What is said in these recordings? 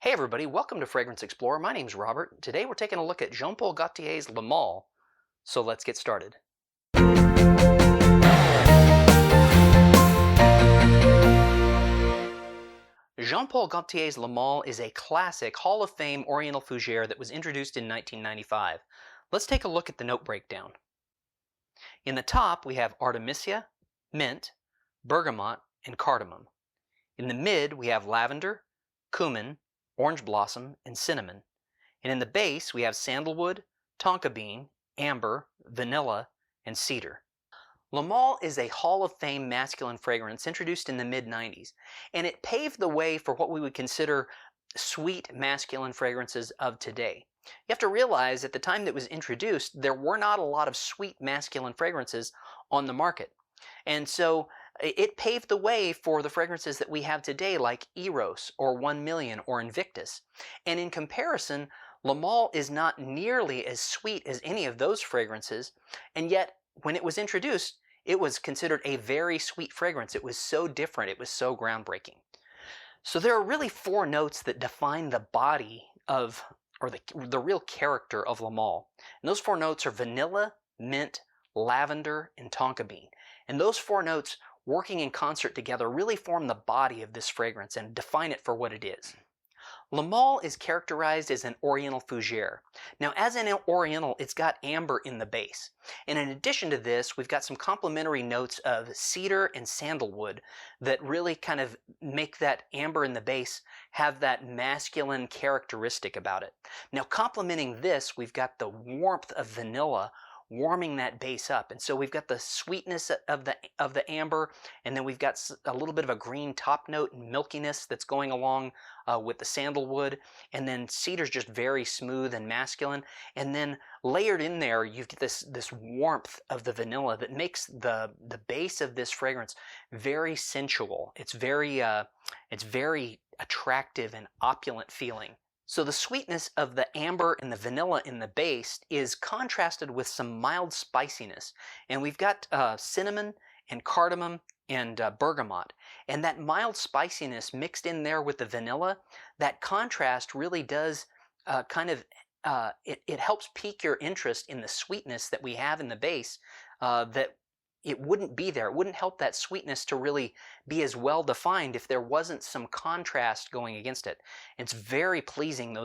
Hey everybody, welcome to Fragrance Explorer. My name's Robert. Today we're taking a look at Jean-Paul Gaultier's Le Male. So let's get started. Jean-Paul Gaultier's Le Male is a classic Hall of Fame Oriental Fougere that was introduced in 1995. Let's take a look at the note breakdown. In the top we have Artemisia, mint, bergamot, and cardamom. In the mid we have lavender, cumin, orange blossom, and cinnamon. And in the base, we have sandalwood, tonka bean, amber, vanilla, and cedar. Le Male is a Hall of Fame masculine fragrance introduced in the mid-90s, and it paved the way for what we would consider sweet masculine fragrances of today. You have to realize at the time that it was introduced, there were not a lot of sweet masculine fragrances on the market. And so it paved the way for the fragrances that we have today like Eros or 1 Million or Invictus. And in comparison, Le Male is not nearly as sweet as any of those fragrances, and yet when it was introduced, it was considered a very sweet fragrance. It was so different, it was so groundbreaking. So there are really four notes that define the body of, or the real character of Le Male. And those four notes are vanilla, mint, lavender, and tonka bean. And those four notes working in concert together really form the body of this fragrance and define it for what it is. Le Male is characterized as an Oriental Fougere. Now, as an Oriental, it's got amber in the base. And in addition to this, we've got some complementary notes of cedar and sandalwood that really kind of make that amber in the base have that masculine characteristic about it. Now, complementing this, we've got the warmth of vanilla warming that base up, and so we've got the sweetness of the amber, and then we've got a little bit of a green top note and milkiness that's going along with the sandalwood, and then cedar's just very smooth and masculine, and then layered in there you get this warmth of the vanilla that makes the base of this fragrance very sensual. It's very attractive and opulent feeling. So the sweetness of the amber and the vanilla in the base is contrasted with some mild spiciness. And we've got cinnamon and cardamom and bergamot. And that mild spiciness mixed in there with the vanilla, that contrast really does it helps pique your interest in the sweetness that we have in the base that it wouldn't be there. It wouldn't help that sweetness to really be as well defined if there wasn't some contrast going against it. It's very pleasing,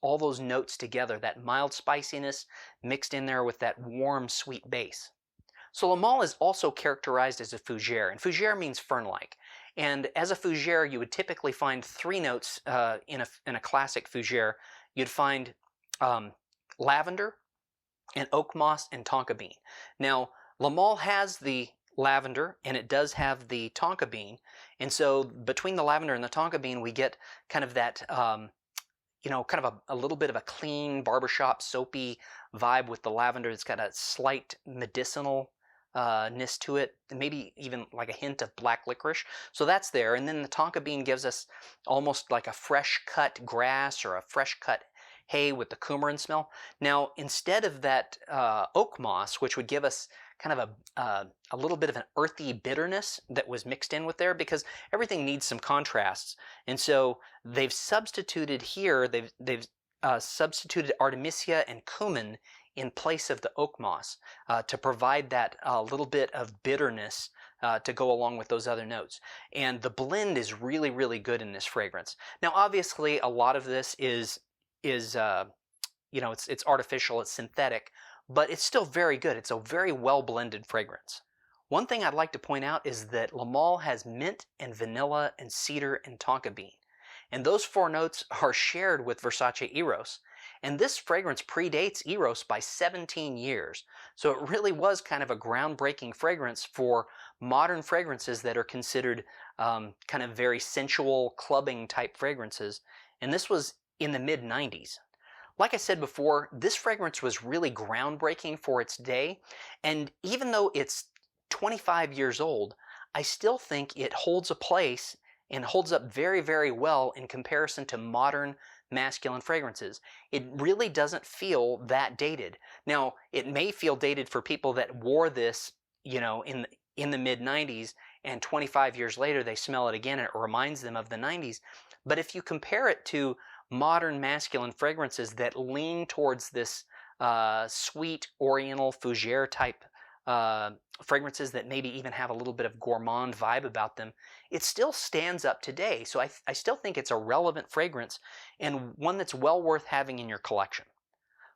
all those notes together, that mild spiciness mixed in there with that warm, sweet base. So Le Male is also characterized as a fougere, and fougere means fern-like. And as a fougere, you would typically find three notes in a classic fougere. You'd find lavender and oak moss and tonka bean. Now, Le Male has the lavender, and it does have the tonka bean, and so between the lavender and the tonka bean, we get kind of that, kind of a little bit of a clean barbershop soapy vibe with the lavender. It's got a slight medicinal-ness to it, maybe even like a hint of black licorice. So that's there, and then the tonka bean gives us almost like a fresh cut grass or a fresh cut hay with the coumarin smell. Now, instead of that oak moss, which would give us kind of a little bit of an earthy bitterness that was mixed in with there, because everything needs some contrasts. And so they've substituted here, they've substituted Artemisia and Cumin in place of the oak moss to provide that little bit of bitterness to go along with those other notes. And the blend is really, really good in this fragrance. Now, obviously, a lot of this is it's artificial, it's synthetic, but it's still very good. It's a very well blended fragrance. One thing I'd like to point out is that Le Male has mint and vanilla and cedar and tonka bean. And those four notes are shared with Versace Eros. And this fragrance predates Eros by 17 years. So it really was kind of a groundbreaking fragrance for modern fragrances that are considered kind of very sensual, clubbing type fragrances. And this was in the mid-90s. Like I said before, this fragrance was really groundbreaking for its day, and even though it's 25 years old, I still think it holds a place and holds up very, very well in comparison to modern masculine fragrances. It really doesn't feel that dated. Now, it may feel dated for people that wore this, in the mid-90s, and 25 years later they smell it again and it reminds them of the 90s. But if you compare it to modern masculine fragrances that lean towards this sweet Oriental Fougere type fragrances that maybe even have a little bit of gourmand vibe about them, it still stands up today. So I still think it's a relevant fragrance and one that's well worth having in your collection.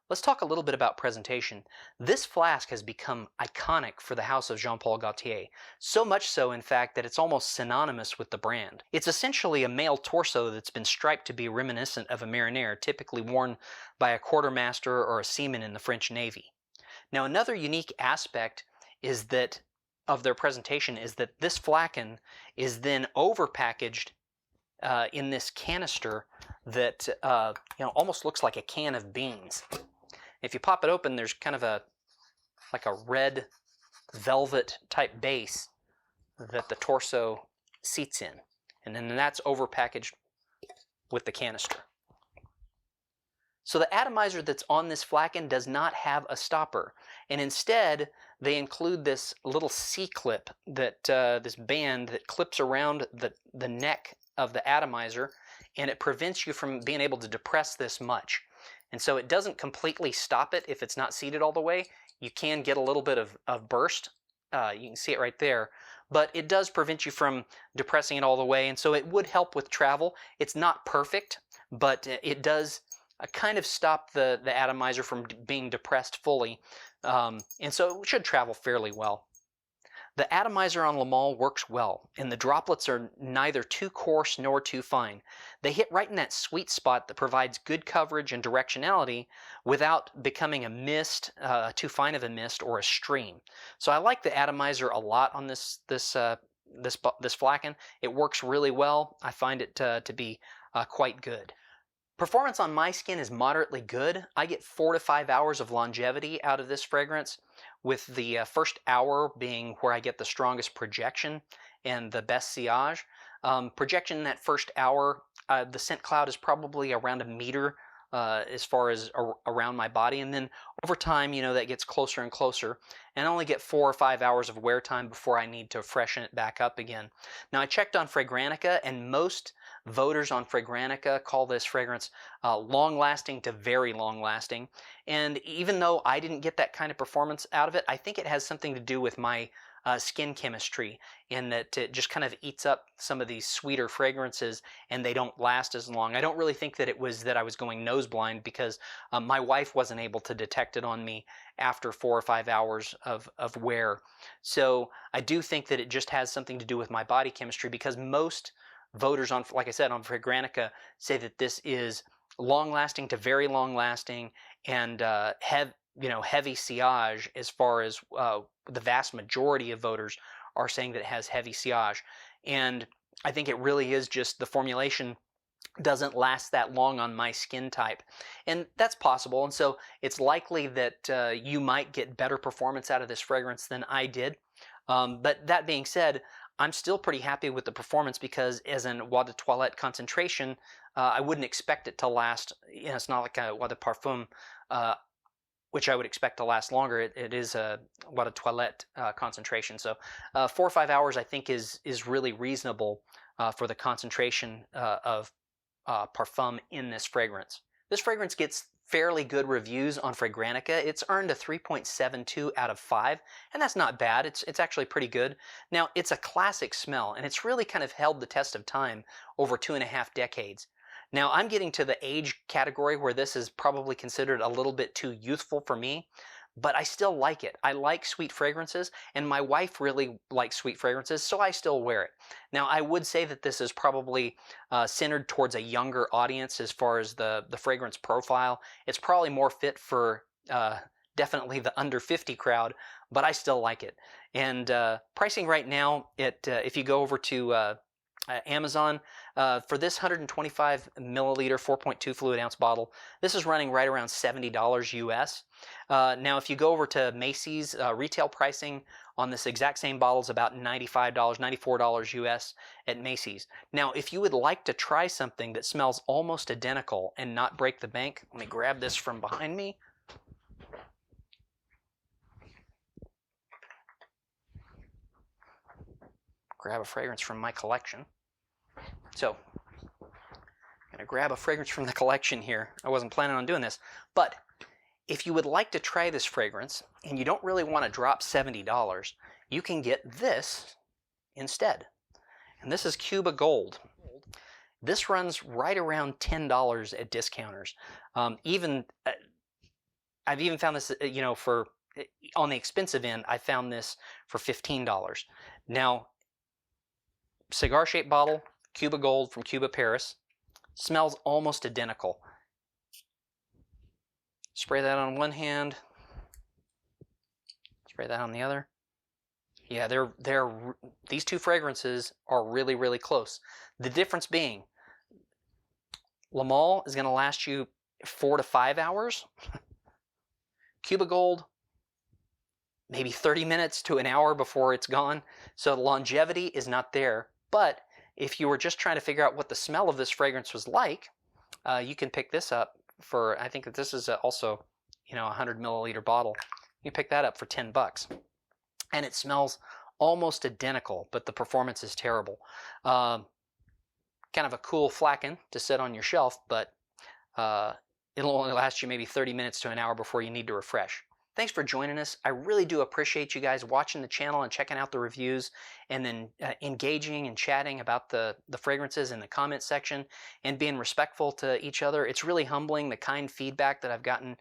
Let's talk a little bit about presentation. This flask has become iconic for the house of Jean-Paul Gaultier, so much so in fact that it's almost synonymous with the brand. It's essentially a male torso that's been striped to be reminiscent of a mariniere, typically worn by a quartermaster or a seaman in the French Navy. Now another unique aspect is that of their presentation is that this flagon is then overpackaged in this canister that almost looks like a can of beans. If you pop it open, there's kind of like a red velvet type base that the torso seats in, and then that's overpackaged with the canister. So the atomizer that's on this flagon does not have a stopper, and instead they include this little C-clip that this band that clips around the neck of the atomizer, and it prevents you from being able to depress this much. And so it doesn't completely stop it if it's not seated all the way. You can get a little bit of burst. You can see it right there. But it does prevent you from depressing it all the way, and so it would help with travel. It's not perfect, but it does kind of stop the atomizer from being depressed fully. And so it should travel fairly well. The atomizer on Le Male works well, and the droplets are neither too coarse nor too fine. They hit right in that sweet spot that provides good coverage and directionality without becoming a mist, too fine of a mist, or a stream. So I like the atomizer a lot on this flagon. It works really well. I find it to be quite good. Performance on my skin is moderately good. I get 4 to 5 hours of longevity out of this fragrance, with the first hour being where I get the strongest projection and the best sillage. Projection in that first hour, the scent cloud is probably around a meter as far as around my body, and then over time, that gets closer and closer, and I only get 4 or 5 hours of wear time before I need to freshen it back up again. Now I checked on Fragrantica, and most voters on Fragrantica call this fragrance long-lasting to very long-lasting, and even though I didn't get that kind of performance out of it, I think it has something to do with my skin chemistry, in that it just kind of eats up some of these sweeter fragrances and they don't last as long. I don't really think that it was that I was going nose blind, because my wife wasn't able to detect it on me after 4 or 5 hours of wear. So I do think that it just has something to do with my body chemistry, because most voters on, like I said, on Fragrantica say that this is long-lasting to very long-lasting, and heavy sillage, as far as the vast majority of voters are saying that it has heavy sillage. And I think it really is just the formulation doesn't last that long on my skin type, and that's possible. And so it's likely that you might get better performance out of this fragrance than I did. But that being said, I'm still pretty happy with the performance, because as an Eau de Toilette concentration, I wouldn't expect it to last. It's not like a Eau de Parfum, which I would expect to last longer. It is a Eau de Toilette concentration. So 4 or 5 hours, I think, is really reasonable for the concentration of parfum in this fragrance. This fragrance gets fairly good reviews on Fragrantica. It's earned a 3.72 out of 5, and that's not bad. It's actually pretty good. Now, it's a classic smell, and it's really kind of held the test of time over 2.5 decades. Now, I'm getting to the age category where this is probably considered a little bit too youthful for me, but I still like it. I like sweet fragrances, and my wife really likes sweet fragrances, so I still wear it. Now, I would say that this is probably centered towards a younger audience as far as the fragrance profile. It's probably more fit for definitely the under 50 crowd, but I still like it. And pricing right now, if you go over to Amazon, for this 125 milliliter 4.2 fluid ounce bottle, this is running right around $70 US. Now if you go over to Macy's, retail pricing on this exact same bottle is about $95, $94 US at Macy's. Now if you would like to try something that smells almost identical and not break the bank, let me grab this from behind me. Grab a fragrance from my collection. So I'm going to grab a fragrance from the collection here. I wasn't planning on doing this, but if you would like to try this fragrance and you don't really want to drop $70, you can get this instead. And this is Cuba Gold. This runs right around $10 at discounters. I've even found this, for on the expensive end, I found this for $15. Now, cigar-shaped bottle, Cuba Gold from Cuba, Paris. Smells almost identical. Spray that on one hand. Spray that on the other. Yeah, these two fragrances are really, really close. The difference being, La Male is going to last you 4 to 5 hours. Cuba Gold, maybe 30 minutes to an hour before it's gone. So the longevity is not there. But if you were just trying to figure out what the smell of this fragrance was like, you can pick this up for, I think that this is also, a 100 milliliter bottle. You pick that up for $10. And it smells almost identical, but the performance is terrible. Kind of a cool flagon to sit on your shelf, but it'll only last you maybe 30 minutes to an hour before you need to refresh. Thanks for joining us. I really do appreciate you guys watching the channel and checking out the reviews, and then engaging and chatting about the fragrances in the comment section and being respectful to each other. It's really humbling, the kind feedback that I've gotten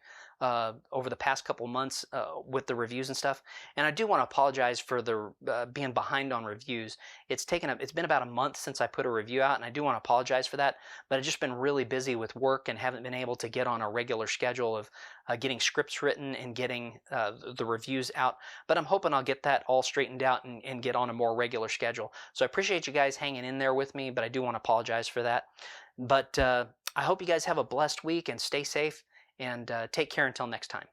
over the past couple months with the reviews and stuff. And I do want to apologize for the being behind on reviews. It's been about a month since I put a review out, and I do want to apologize for that. But I've just been really busy with work and haven't been able to get on a regular schedule of getting scripts written and getting the reviews out. But I'm hoping I'll get that all straightened out and get on a more regular schedule. So I appreciate you guys hanging in there with me, but I do want to apologize for that. But I hope you guys have a blessed week and stay safe. And take care until next time.